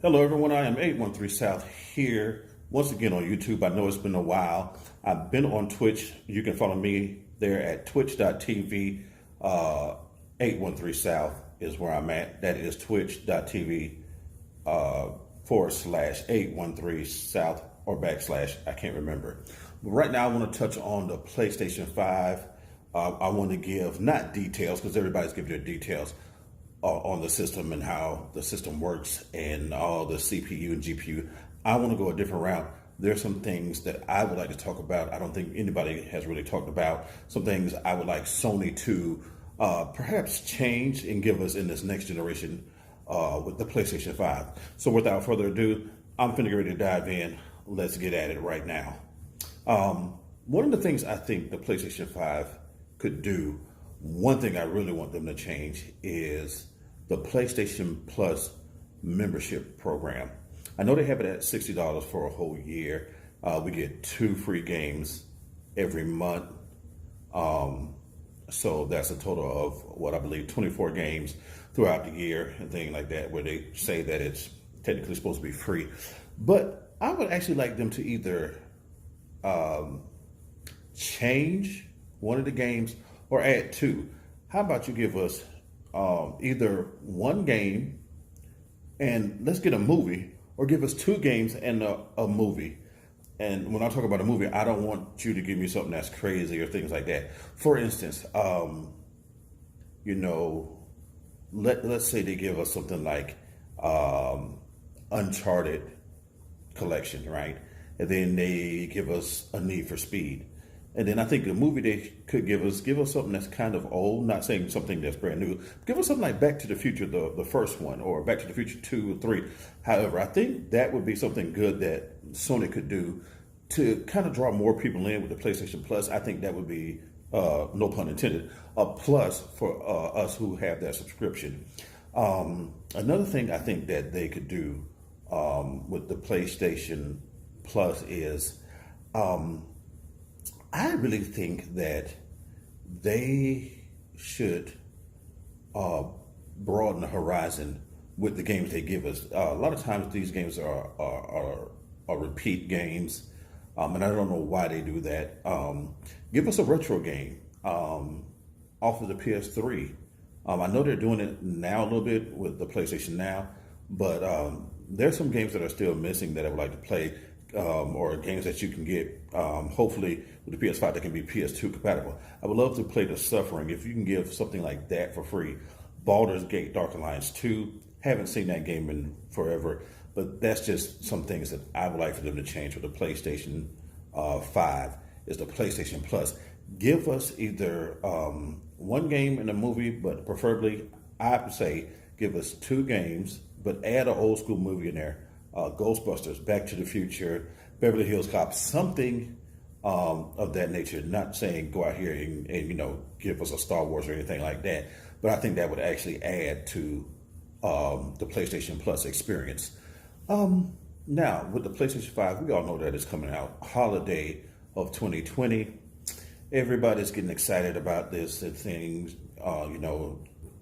Hello, everyone. I am 813 South here once again on YouTube. I know it's been a while. I've been on Twitch. You can follow me there at twitch.tv. 813 South is where I'm at. That is twitch.tv / 813 South or backslash. I can't remember. But right now, I want to touch on the PlayStation 5. I want to give not details because everybody's giving their details on the system and how the system works and all the CPU and GPU. I want to go a different route. There's some things that I would like to talk about. I don't think anybody has really talked about. Some things I would like Sony to perhaps change and give us in this next generation with the PlayStation 5. So without further ado, I'm finna get ready to dive in. Let's get at it right now. One of the things I think the PlayStation 5 could do, one thing I really want them to change is the PlayStation Plus membership program. I know they have it at $60 for a whole year. We get 2 free games every month. So that's a total of what I believe 24 games throughout the year and things like that, where they say that it's technically supposed to be free. But I would actually like them to either change one of the games or add 2. How about you give us either one game and let's get a movie, or give us 2 games and a movie. And when I talk about a movie, I don't want you to give me something that's crazy or things like that. For instance, let's say they give us something like Uncharted collection, right? And then they give us a Need for Speed. And then I think the movie they could give us something that's kind of old, not saying something that's brand new. Give us something like Back to the Future, the first one, or Back to the Future 2 or 3. However, I think that would be something good that Sony could do to kind of draw more people in with the PlayStation Plus. I think that would be, no pun intended, a plus for us who have that subscription. Another thing I think that they could do with the PlayStation Plus is I really think that they should broaden the horizon with the games they give us. A lot of times these games are repeat games, and I don't know why they do that. Give us a retro game off of the PS3. I know they're doing it now a little bit with the PlayStation Now, but there's some games that are still missing that I would like to play. Or games that you can get, hopefully with the PS5 that can be PS2 compatible. I would love to play The Suffering. If you can give something like that for free. Baldur's Gate Dark Alliance 2. Haven't seen that game in forever, but that's just some things that I would like for them to change for the PlayStation 5 is the PlayStation Plus. Give us either one game and a movie, but preferably I would say give us 2 games, but add an old school movie in there. Ghostbusters, Back to the Future, Beverly Hills Cop, something of that nature. Not saying go out here and give us a Star Wars or anything like that, but I think that would actually add to the PlayStation Plus experience. Now, with the PlayStation 5, we all know that it's coming out holiday of 2020. Everybody's getting excited about this and things,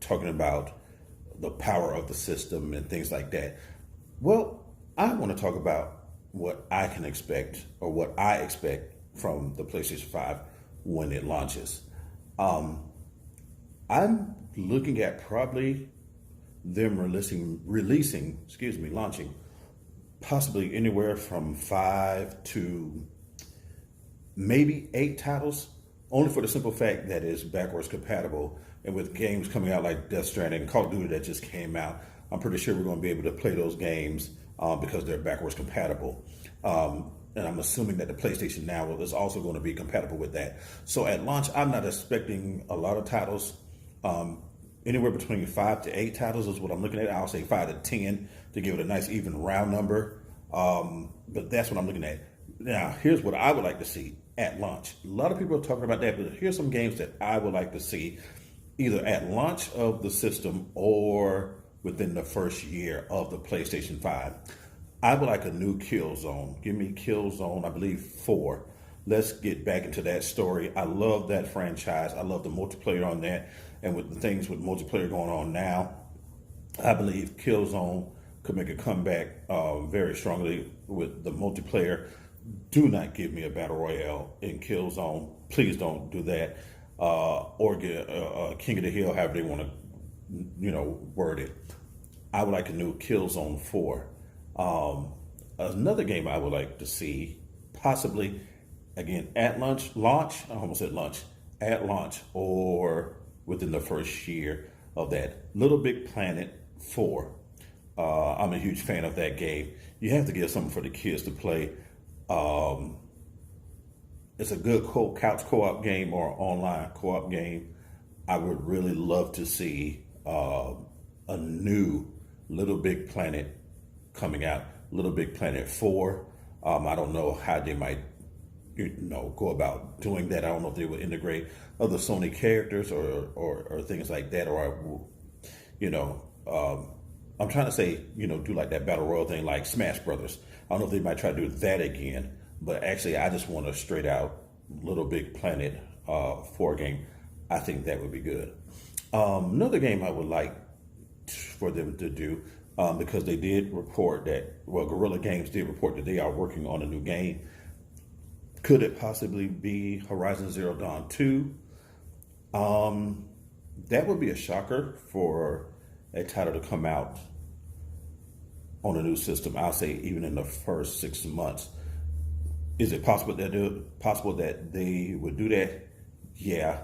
talking about the power of the system and things like that. Well, I want to talk about what I can expect, or what I expect from the PlayStation 5 when it launches. I'm looking at probably them launching possibly anywhere from 5 to maybe 8 titles, only for the simple fact that it's backwards compatible. And with games coming out like Death Stranding and Call of Duty that just came out, I'm pretty sure we're going to be able to play those games because they're backwards compatible. And I'm assuming that the PlayStation Now is also going to be compatible with that. So at launch, I'm not expecting a lot of titles. Anywhere between 5 to 8 titles is what I'm looking at. I'll say 5 to 10 to give it a nice even round number. But that's what I'm looking at. Now, here's what I would like to see at launch. A lot of people are talking about that, but here's some games that I would like to see either at launch of the system or within the first year of the PlayStation 5. I would like a new Killzone. Give me Killzone, I believe 4. Let's get back into that story. I love that franchise. I love the multiplayer on that. And with the things with multiplayer going on now, I believe Killzone could make a comeback very strongly with the multiplayer. Do not give me a battle royale in Killzone. Please don't do that. Or get King of the Hill, however they want to, word it. I would like a new Killzone 4. Another game I would like to see, possibly, again, at launch, I almost said lunch, at launch or within the first year of that. Little Big Planet 4. I'm a huge fan of that game. You have to get something for the kids to play. It's a good couch co-op game or online co-op game. I would really love to see a new Little Big Planet coming out. Little Big Planet 4. I don't know how they might, go about doing that. I don't know if they would integrate other Sony characters or things like that. Or, I'm trying to say, do like that Battle Royale thing like Smash Brothers. I don't know if they might try to do that again. But actually, I just want a straight out Little Big Planet 4 game. I think that would be good. Another game I would like for them to do, because they did report that, Guerrilla Games did report that they are working on a new game. Could it possibly be Horizon Zero Dawn 2? That would be a shocker for a title to come out on a new system. I'll say even in the first 6 months. Is it possible that they would do that? Yeah,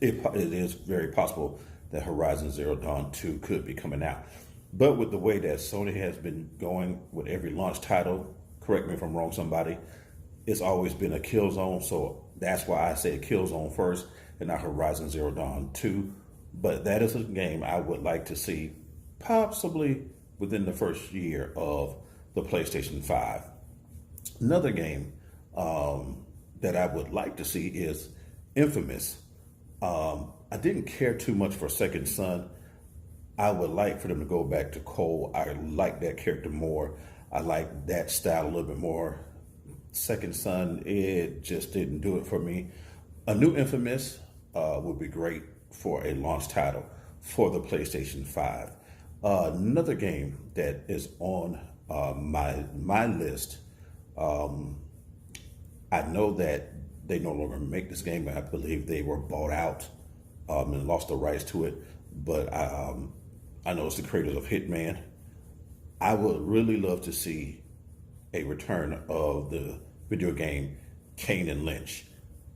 it is very possible that Horizon Zero Dawn 2 could be coming out. But with the way that Sony has been going with every launch title, correct me if I'm wrong, somebody, it's always been a Killzone. So that's why I say Killzone first and not Horizon Zero Dawn 2. But that is a game I would like to see possibly within the first year of the PlayStation 5. Another game that I would like to see is Infamous. I didn't care too much for Second Son. I would like for them to go back to Cole. I like that character more. I like that style a little bit more. Second Son, it just didn't do it for me. A new Infamous would be great for a launch title for the PlayStation 5. Another game that is on my list. I know that they no longer make this game. I believe they were bought out and lost the rights to it. But I know it's the creators of Hitman. I would really love to see a return of the video game Kane and Lynch.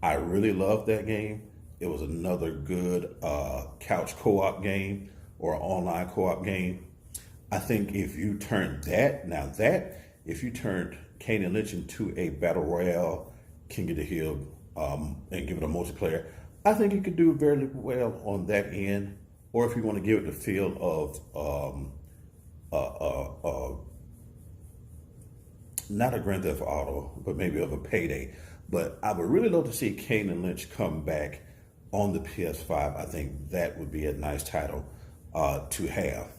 I really loved that game. It was another good couch co-op game or online co-op game. I think if you turned if you turned Kane and Lynch into a battle royale, King of the Hill, and give it a multiplayer, I think it could do very well on that end. Or if you want to give it the feel of not a Grand Theft Auto, but maybe of a Payday. But I would really love to see Kane and Lynch come back on the PS5. I think that would be a nice title to have.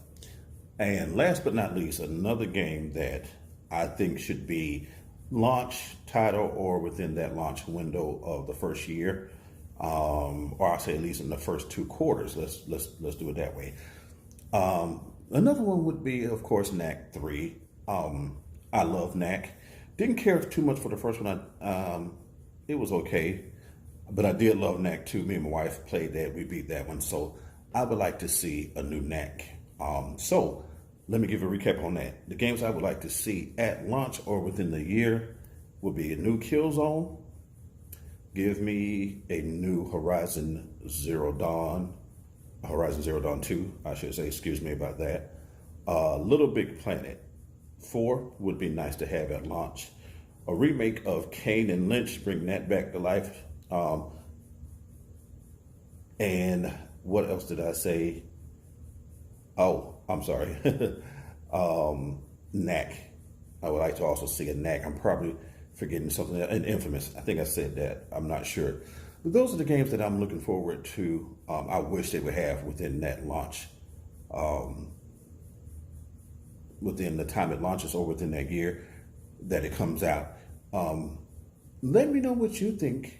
And last but not least, another game that I think should be launch title or within that launch window of the first year, or I'll say at least in the first 2 quarters. Let's do it that way. Another one would be, of course, Knack 3. I love Knack. Didn't care too much for the first one. It was okay, but I did love Knack 2. Me and my wife played that. We beat that one. So I would like to see a new Knack. So let me give a recap on that. The games I would like to see at launch or within the year would be a new Killzone. Give me a new Horizon Zero Dawn 2, I should say, excuse me about that. Little Big Planet 4 would be nice to have at launch. A remake of Kane and Lynch, bring that back to life. And what else did I say? Oh, I'm sorry. Knack. I would like to also see a Knack. I'm probably forgetting something. And Infamous. I think I said that. I'm not sure. But those are the games that I'm looking forward to. I wish they would have within that launch. Within the time it launches or within that year that it comes out. Let me know what you think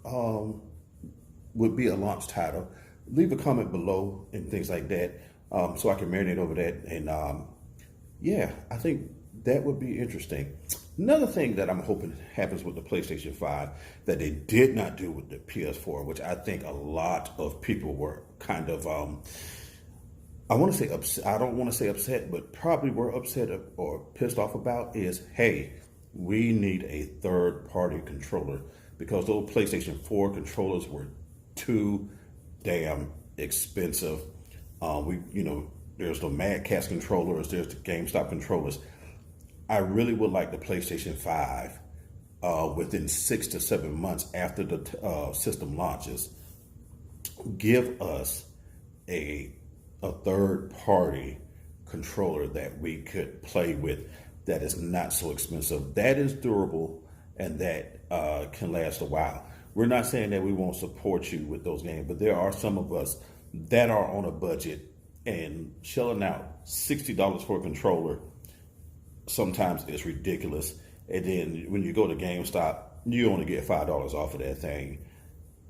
would be a launch title. Leave a comment below and things like that, so I can marinate over that and Yeah, I think that would be interesting. Another thing that I'm hoping happens with the PlayStation 5 that they did not do with the PS4, which I think a lot of people were kind of, I want to say upset, I don't want to say upset, but probably were upset or pissed off about is, hey, we need a third party controller because those PlayStation 4 controllers were too damn expensive. There's the Mad Catz controllers, there's the GameStop controllers. I really would like the PlayStation 5 within 6 to 7 months after the system launches. Give us a third party controller that we could play with that is not so expensive, that is durable, and that can last a while. We're not saying that we won't support you with those games, but there are some of us that are on a budget and shelling out $60 for a controller sometimes is ridiculous. And then when you go to GameStop, you only get $5 off of that thing.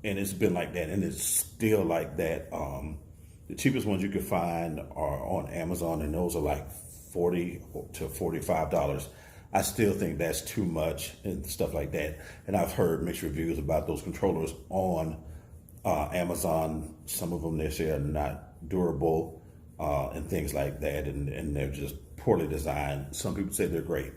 And it's been like that, and it's still like that. The cheapest ones you can find are on Amazon, and those are like $40 to $45. I still think that's too much and stuff like that. And I've heard mixed reviews about those controllers on Amazon. Some of them, they say, are not durable and things like that, and they're just poorly designed. Some people say they're great.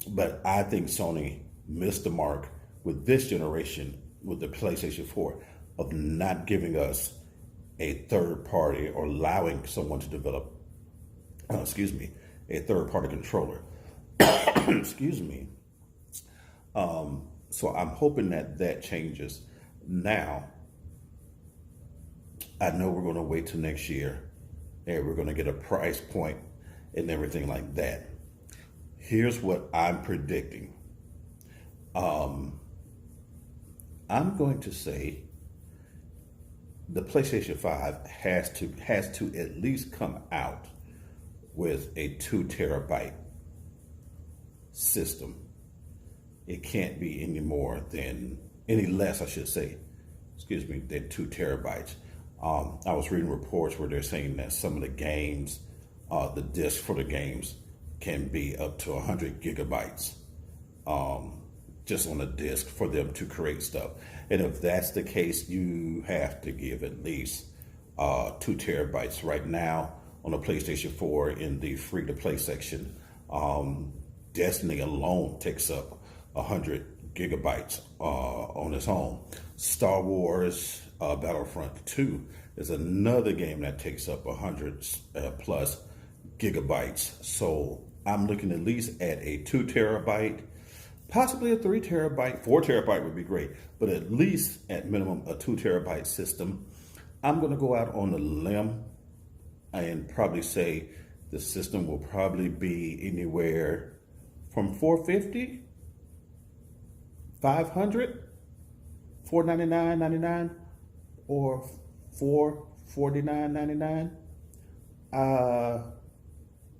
But I think Sony missed the mark with this generation, with the PlayStation 4, of not giving us a third party or allowing someone to develop, a third party controller. Excuse me. So I'm hoping that changes. Now, I know we're going to wait till next year and we're going to get a price point and everything like that. Here's what I'm predicting. I'm going to say the PlayStation 5 has to at least come out with a 2 terabyte system. It can't be any less, I should say, than 2 terabytes. I was reading reports where they're saying that some of the games, the disc for the games can be up to 100 gigabytes just on a disc for them to create stuff. And if that's the case, you have to give at least 2 terabytes. Right now on the PlayStation 4 in the free-to-play section, Destiny alone takes up 100 gigabytes on its own. Star Wars Battlefront 2 is another game that takes up 100 plus gigabytes. So I'm looking at least at a 2 terabyte, possibly a 3 terabyte. 4 terabyte would be great, but at least at minimum a 2 terabyte system. I'm going to go out on a limb and probably say the system will probably be anywhere from $450, $500, $499.99, or $449.99.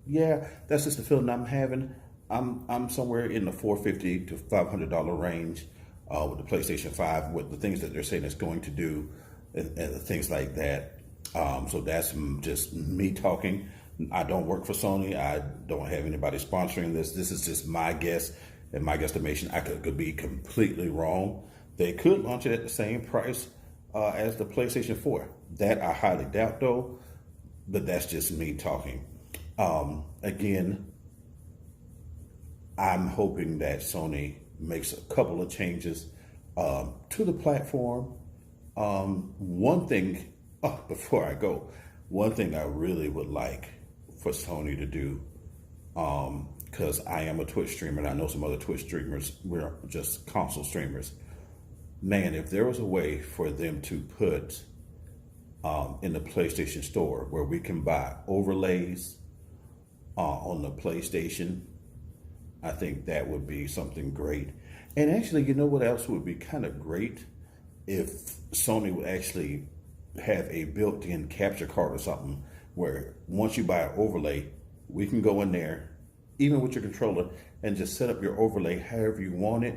Yeah, that's just the feeling I'm having. I'm somewhere in the $450 to $500 range with the PlayStation 5, with the things that they're saying it's going to do and things like that. So that's just me talking. I don't work for Sony. I don't have anybody sponsoring this. This is just my guess and my guesstimation. I could be completely wrong. They could launch it at the same price as the PlayStation 4. That I highly doubt, though. But that's just me talking. Again, I'm hoping that Sony makes a couple of changes to the platform. One thing, before I go, one thing I really would like for Sony to do, because I am a Twitch streamer and I know some other Twitch streamers, we're just console streamers. Man, if there was a way for them to put in the PlayStation Store where we can buy overlays on the PlayStation, I think that would be something great. And actually, you know what else would be kind of great? If Sony would actually have a built-in capture card or something where once you buy an overlay, we can go in there, even with your controller, and just set up your overlay however you want it.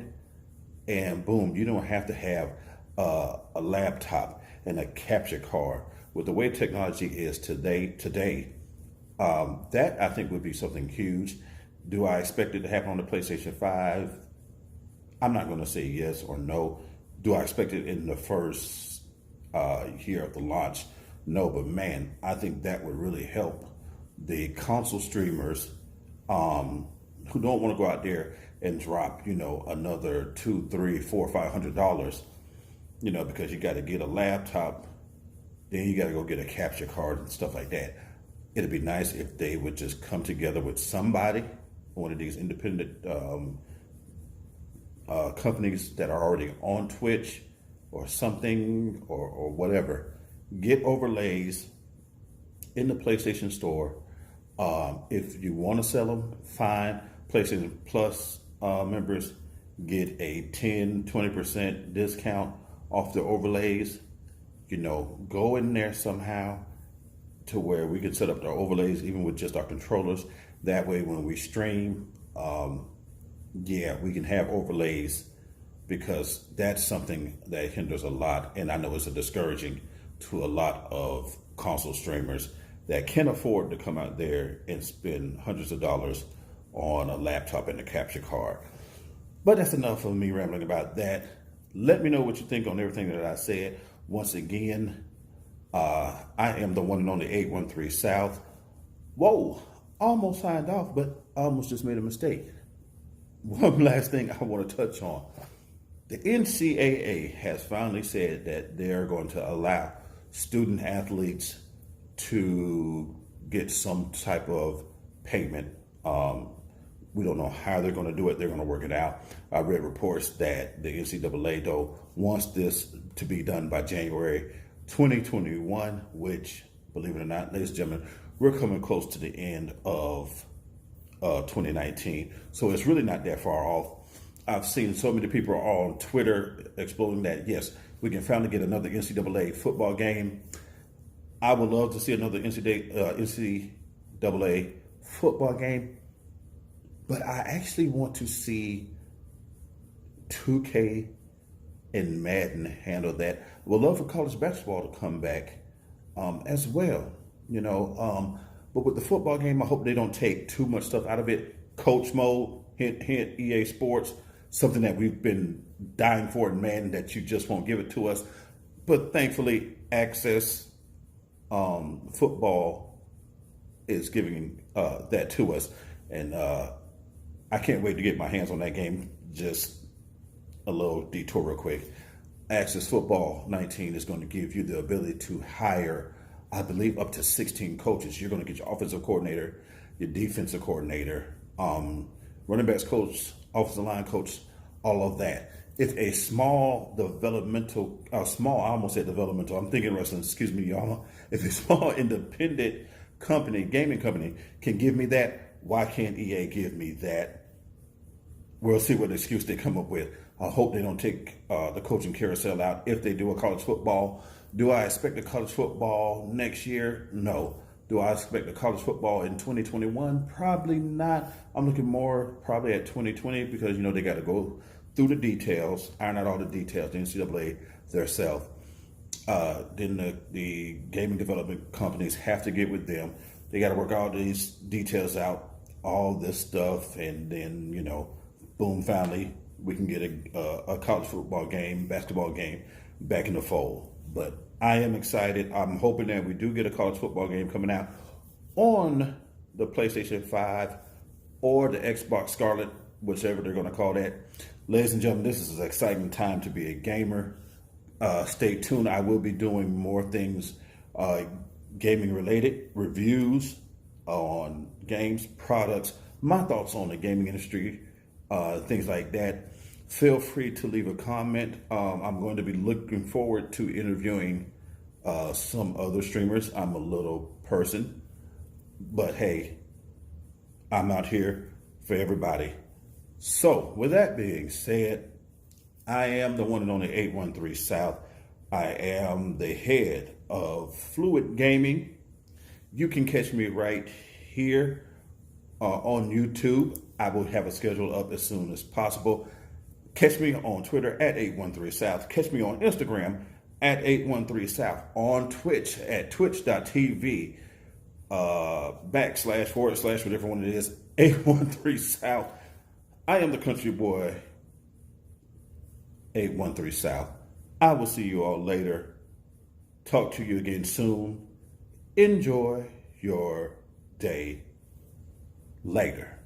And boom, you don't have to have a laptop and a capture card. With the way technology is today, That I think would be something huge. Do I expect it to happen on the PlayStation 5? I'm not going to say yes or no. Do I expect it in the first year of the launch? No, but man, I think that would really help the console streamers who don't want to go out there and drop, another $2, $3, $4, $500, because you got to get a laptop, then you got to go get a capture card and stuff like that. It'd be nice if they would just come together with somebody, one of these independent companies that are already on Twitch or something or whatever, get overlays in the PlayStation Store. If you want to sell them, fine. PlayStation Plus members get a 10, 20% discount off the overlays. Go in there somehow to where we can set up our overlays even with just our controllers. That way when we stream, we can have overlays, because that's something that hinders a lot. And I know it's a discouraging to a lot of console streamers that can't afford to come out there and spend hundreds of dollars on a laptop and a capture card. But that's enough of me rambling about that. Let me know what you think on everything that I said. Once again, I am the one and only 813 South. Whoa, almost signed off, but I almost just made a mistake. One last thing I want to touch on. The NCAA has finally said that they're going to allow student athletes to get some type of payment. We don't know how they're going to do it. They're going to work it out. I read reports that the NCAA, though, wants this to be done by January 2021, which, believe it or not, ladies and gentlemen, we're coming close to the end of 2019. So it's really not that far off. I've seen so many people on Twitter exploding that, yes, we can finally get another NCAA football game. I would love to see another NCAA football game, but I actually want to see 2K and Madden handle that. I would love for college basketball to come back as well, but with the football game, I hope they don't take too much stuff out of it. Coach mode, hint, hint, EA Sports, something that we've been dying for in Madden that you just won't give it to us. But thankfully, Access Football is giving that to us. And I can't wait to get my hands on that game. Just a little detour real quick. Access Football 19 is going to give you the ability to hire, I believe, up to 16 coaches. You're going to get your offensive coordinator, your defensive coordinator, running backs coach, offensive line coach, all of that. If a small developmental, I almost said developmental, I'm thinking wrestling, excuse me, y'all. If a small independent company, gaming company, can give me that, why can't EA give me that? We'll see what excuse they come up with. I hope they don't take the coaching carousel out if they do a college football. Do I expect a college football next year? No. Do I expect a college football in 2021? Probably not. I'm looking more probably at 2020 because, they got to go through the details, iron out all the details, the NCAA themselves. Then the gaming development companies have to get with them. They got to work all these details out, all this stuff, and then, boom, finally, we can get a college football game, basketball game back in the fold. But I am excited. I'm hoping that we do get a college football game coming out on the PlayStation 5 or the Xbox Scarlet, whichever they're going to call that. Ladies and gentlemen, this is an exciting time to be a gamer. Stay tuned. I will be doing more things gaming related, reviews on games, products, my thoughts on the gaming industry, things like that. Feel free to leave a comment. I'm going to be looking forward to interviewing some other streamers. I'm a little person, but hey, I'm out here for everybody. So with that being said, I am the one and only 813 South. I am the head of Fluid Gaming. You can catch me right here on YouTube. I will have a schedule up as soon as possible. Catch me on Twitter at 813 South. Catch me on Instagram at 813 South. On Twitch at twitch.tv backslash forward slash whatever one it is 813 South. I am the country boy 813 South. I will see you all later. Talk to you again soon. Enjoy your day later.